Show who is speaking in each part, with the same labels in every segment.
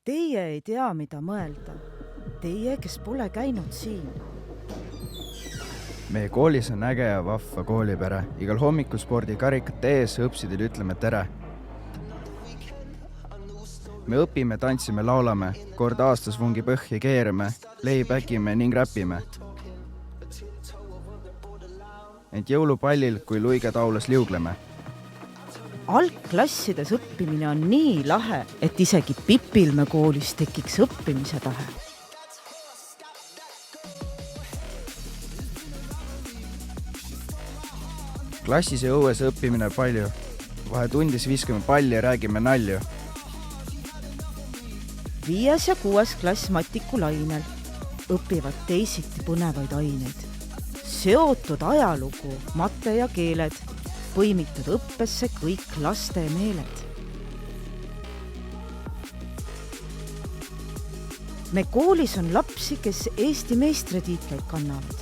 Speaker 1: Teie ei tea, mida mõelda. Teie, kes pole käinud siin.
Speaker 2: Meie koolis on äge ja vahva koolipere. Igal hommikuspordi karikate ees õpsidel ütleme tere. Me õpime, tantsime, laulame, kord aastas vungi põhja keerame, leipäkime ning räpime. Ent jõulupallil, kui luiged aulas liugleme.
Speaker 1: Algklassides õppimine on nii lahe, et isegi Pipilmäe koolis tekiks õppimise tahe.
Speaker 2: Klassis ja õues õppimine palju. Vahe tundis viskame palli ja räägime nalju.
Speaker 1: 5. ja 6. klass matikulainel õpivad teisiti põnevaid aineid. Seotud ajalugu, mate ja keeled, põimitud õppesse kõik laste meeled. Me koolis on lapsi, kes Eesti meistritiitleid kannavad.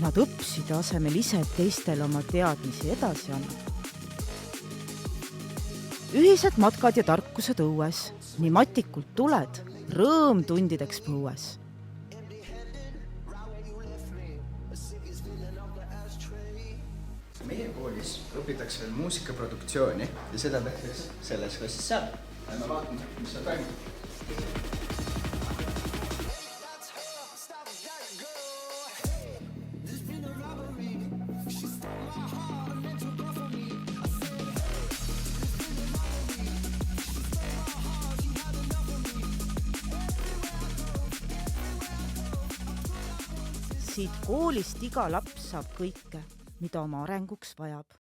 Speaker 1: Nad õpside asemel ise teistele oma teadmisi edasi annab. Ühised matkad ja tarkused õues, nii matikult tuled, rõõm tundideks põues.
Speaker 2: Meie koolis õpitakse veel muusikaproduktsiooni ja seda tehtakse selles klassis seal. Lähme vaatame, mis seal toimub.
Speaker 1: Siit koolist iga laps saab kõike, mida oma arenguks vajab.